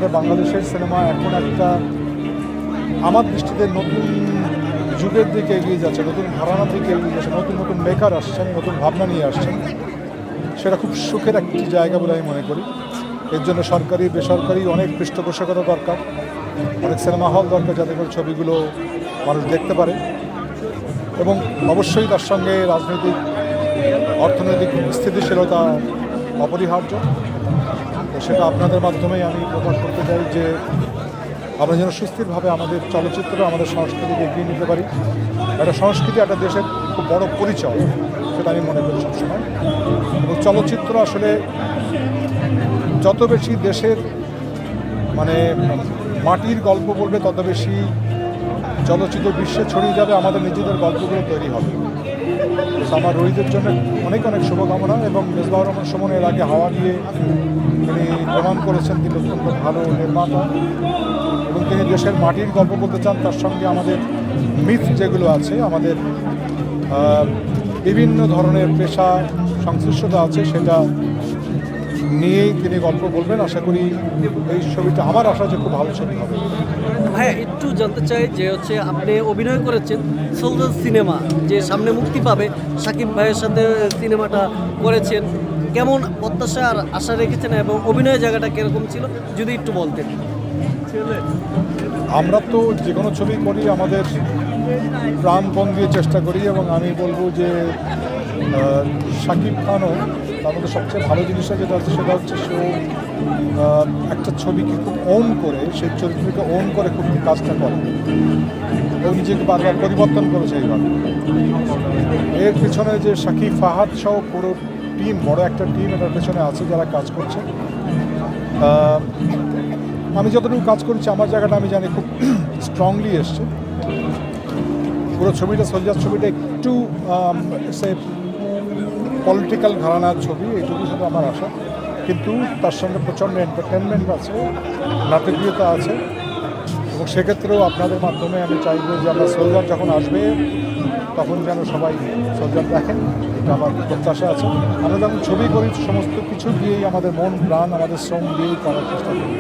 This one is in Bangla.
আমাদের বাংলাদেশের সিনেমা এখন একটা আমার দৃষ্টিতে নতুন যুগের দিকে এগিয়ে যাচ্ছে, নতুন ঘরানার দিকে এগিয়ে যাচ্ছে, নতুন নতুন মেকার আসছেন, নতুন ভাবনা নিয়ে আসছেন। সেটা খুব সুখের একটি জায়গা বলে আমি মনে করি। এর জন্য সরকারি বেসরকারি অনেক পৃষ্ঠপোষকতা দরকার, অনেক সিনেমা হল দরকার, যাতে করে ছবিগুলো মানুষ দেখতে পারে। এবং অবশ্যই তার সঙ্গে রাজনৈতিক অর্থনৈতিক স্থিতিশীলতা অপরিহার্য। তো সেটা আপনাদের মাধ্যমেই আমি প্রকাশ করতে চাই যে আমরা যেন সুস্থিরভাবে আমাদের চলচ্চিত্র, আমাদের সংস্কৃতিকে এগিয়ে নিতে পারি। একটা সংস্কৃতি একটা দেশের খুব বড় পরিচয়, সেটা আমি মনে করি সবসময়। এবং চলচ্চিত্র আসলে যত বেশি দেশের মানে মাটির গল্প বলবে, তত বেশি চলচ্চিত্র বিশ্বে ছড়িয়ে যাবে, আমাদের নিজেদের গল্পগুলো তৈরি হবে। আমার রোহিতের জন্য অনেক অনেক শুভকামনা। এবং মেজবাহুর রহমান সুমন এর আগে হাওয়া দিয়ে তিনি প্রমাণ করেছেন তিনি অত্যন্ত ভালো নির্মাতা, এবং তিনি দেশের মাটির গল্প বলতে চান। তার সঙ্গে আমাদের মিথ যেগুলো আছে, আমাদের বিভিন্ন ধরনের পেশা সংশ্লিষ্টতা আছে, সেটা নিয়েই তিনি গল্প বলবেন। আশা করি এই ছবিটা, আমার আশা যে খুব ভালো ছবি হবে। হ্যাঁ, একটু জানতে চাই যে হচ্ছে আপনি অভিনয় করেছেন সোলজার সিনেমা, যে সামনে মুক্তি পাবে, সাকিব ভাইয়ের সাথে সিনেমাটা করেছেন, কেমন প্রত্যাশা আর আশা রেখেছেন এবং অভিনয়ের জায়গাটা কিরকম ছিল যদি একটু বলতেন। আমরা তো যে কোনো ছবি করি আমাদের প্রাণপণ দিয়ে চেষ্টা করি, এবং আমি বলবো যে শাকিব খানও তার মধ্যে সবচেয়ে ভালো জিনিসটা যেটা হচ্ছে সেটা হচ্ছে সে একটা ছবিকে খুব ওন করে, সেই চরিত্রকে ওন করে খুব কাজটা করে। ও নিজেকে বারবার পরিবর্তন করেছে এইভাবে। এর পেছনে যে শাকিব ফাহাদ সহ পুরো টিম, বড় একটা টিম এটার পেছনে আছে যারা কাজ করছে। আমি যতটুকু কাজ করেছি আমার জায়গাটা আমি জানি খুব স্ট্রংলি এসছে। পুরো ছবিটা, সোলজার ছবিটা একটু সে পলিটিক্যাল ঘরানার ছবি, এইটুকু শুধু আমার আশা। কিন্তু তার সঙ্গে প্রচণ্ড এন্টারটেনমেন্ট আছে, নাটকীয়তা আছে। এবং সেক্ষেত্রেও আপনাদের মাধ্যমে আমি চাইব যে আমরা সোলজার যখন আসবে তখন যেন সবাই সোলজার দেখেন, এটা আমার প্রত্যাশা আছে। আমরা যখন ছবি করি সমস্ত কিছু দিয়েই, আমাদের মন প্রাণ, আমাদের শ্রম দিয়েই করার চেষ্টা করি।